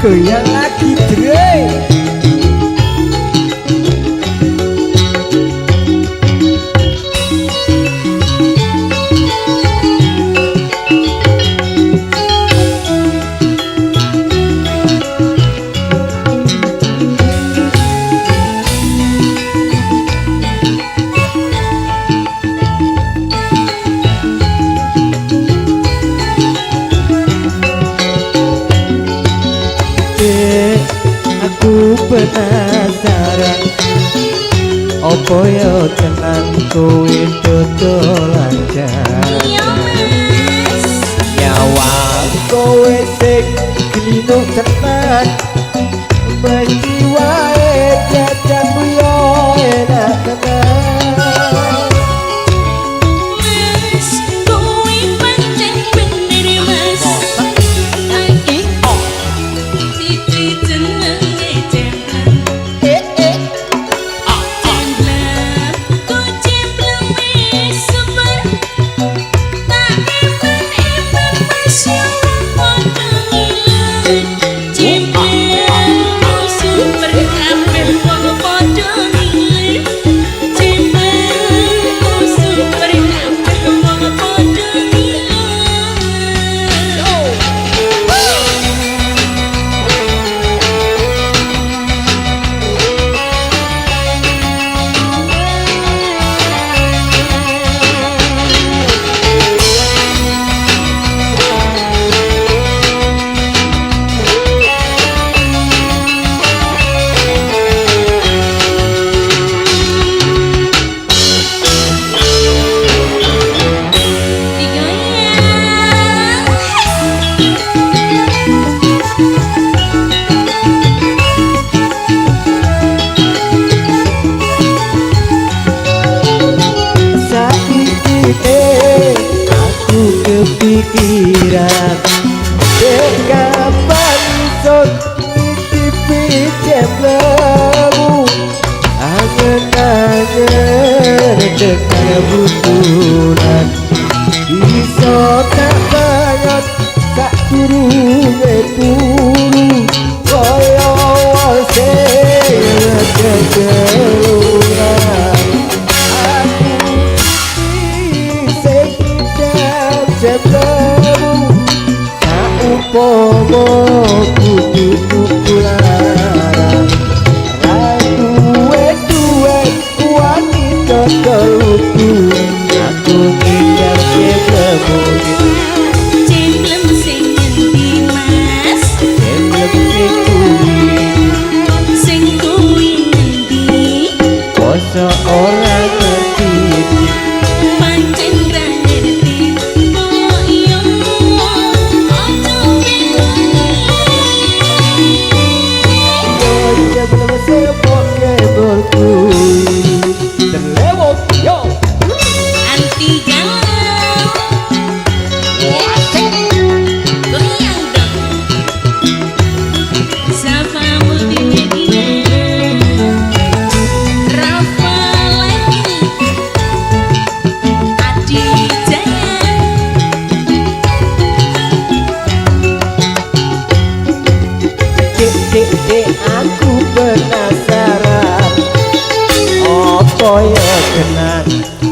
goyang lagi Dre. Aku penasaran opo yo tenan kowe dodolan jan nyawa kowe sing glino tenan mesti wae jajanmu yo enak tenan kepikiran kapan iso ngicipi jemlemu angen-angen kebutuhan iso tak banget tak turune turu kaya sing kejeluran jemlemu tak upomo kudu tukulan duwe wanita kelutu aku ngincar jemlemu jemlem sing ngendi mas jemlem sing kuwi ngendi koso ora ngerti pancen ra ngerti kok yo ojo jemlem sepok kebolku terlewat yo anti galau goyang dong Safa Multimedia Rafa lagi Adi Jaya Dek aku penasaran opo yo tenan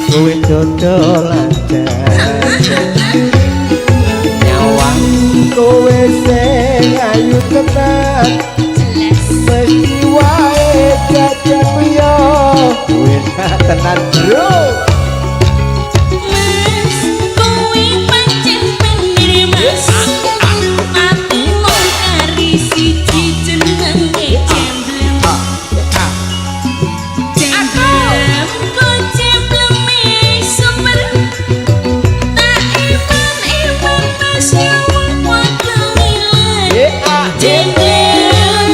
kowe dodolan nyawa kowe sing ayu tenan mesti wae jajanmu yo kowe tenan bro Mas kowe pancen bener mas aku mau kari siji jenenge jemblem jemblem kok jembleme super tak iman mas yo kuat ngiler jemblem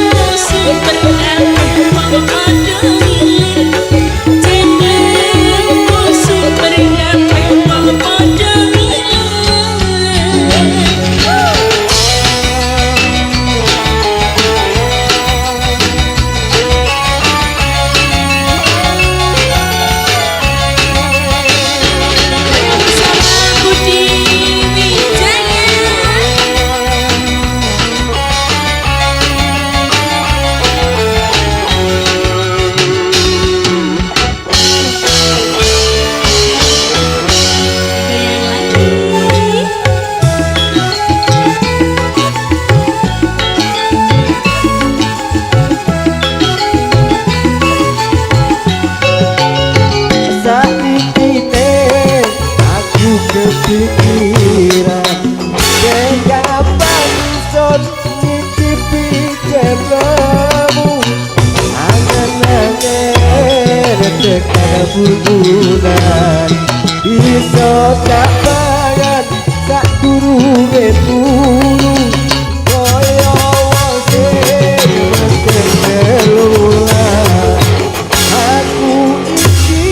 tekan bulan iso tak banget sak durunge turu kaya wong sing mesti telulah aku iki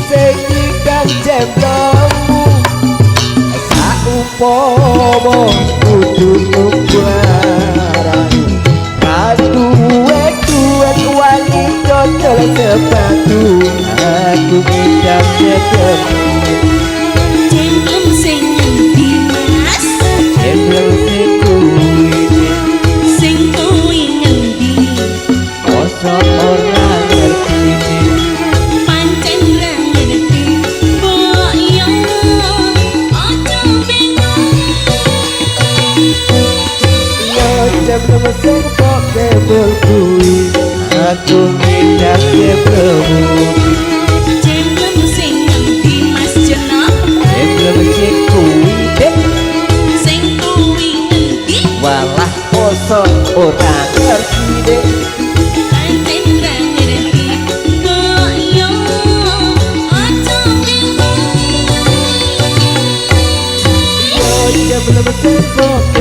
sing ikan jemblemu sak upomo kudu ukuran duet wangi cocol sepatu aku ngidam cekep Jemblem sing ngendi mas jemblem sing kuwi sing kuwi ngendi kosok ora ngerti pancen ra ngerti mbok yo aja bingung yo jemblem sing kok kebul kuwi aku ngidam jemblem Jemblem sing ngendi mas jenok jemblem sing kuwi dek sing kuwi ngendi walah kosok ora ngerti dek pancen ra ngerti mbok yo aja bingung yo jemblem sing kok